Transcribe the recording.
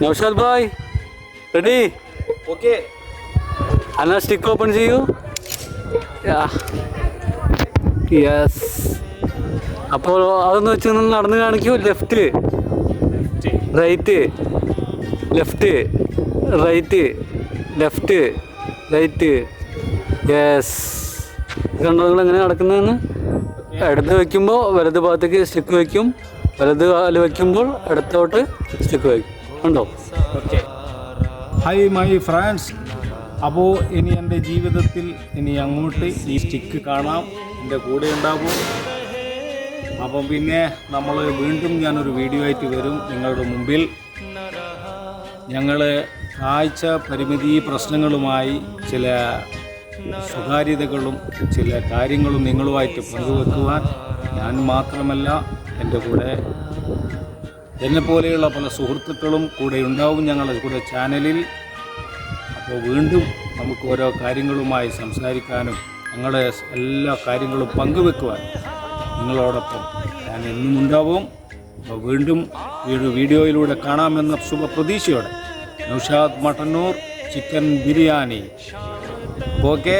Naushad bhai ready? Okay. അന്നാ stick open ചെയ്യൂ. Yes. അപ്പോൾ അതൊന്ന് വെച്ച് നടന്ന് കാണിക്കൂ. Left, right, left, right, left, right. Yes. കണ്ടോ നിങ്ങൾ എങ്ങനെ നടക്കുന്നതെന്ന്? ഇടത് വയ്ക്കുമ്പോൾ വലത് ഭാഗത്തേക്ക് സ്റ്റിക്ക് വയ്ക്കും, വലത് കാല് വയ്ക്കുമ്പോൾ ഇടത്തോട്ട് സ്റ്റിക്ക് വയ്ക്കും. ഉണ്ടോ? ഓക്കെ. Hi my friends. അപ്പോൾ ഇനി എൻ്റെ ജീവിതത്തിൽ ഇനി അങ്ങോട്ട് ഈ സ്റ്റിക്ക് കാണാം, എൻ്റെ കൂടെ ഉണ്ടാകും. അപ്പം പിന്നെ നമ്മൾ വീണ്ടും ഞാനൊരു വീഡിയോ ആയിട്ട് വരും നിങ്ങളുടെ മുമ്പിൽ. ഞങ്ങൾ കാഴ്ച പരിമിതി പ്രശ്നങ്ങളുമായി ചില സ്വകാര്യതകളും ചില കാര്യങ്ങളും നിങ്ങളുമായിട്ട് പങ്കുവെക്കുവാൻ ഞാൻ മാത്രമല്ല, എൻ്റെ കൂടെ എന്നെപ്പോലെയുള്ള പല സുഹൃത്തുക്കളും കൂടെ ഉണ്ടാവും ഞങ്ങളുടെ കൂടെ ചാനലിൽ. അപ്പോൾ വീണ്ടും നമുക്ക് ഓരോ കാര്യങ്ങളുമായി സംസാരിക്കാനും ഞങ്ങളുടെ എല്ലാ കാര്യങ്ങളും പങ്കുവെക്കുവാൻ നിങ്ങളോടൊപ്പം ഞാൻ എന്നും ഉണ്ടാവും. അപ്പോൾ വീണ്ടും ഈ ഒരു വീഡിയോയിലൂടെ കാണാമെന്ന ശുഭപ്രതീക്ഷയോടെ നൗഷാദ് മട്ടന്നൂർ ചിക്കൻ ബിരിയാണി. ഓക്കെ.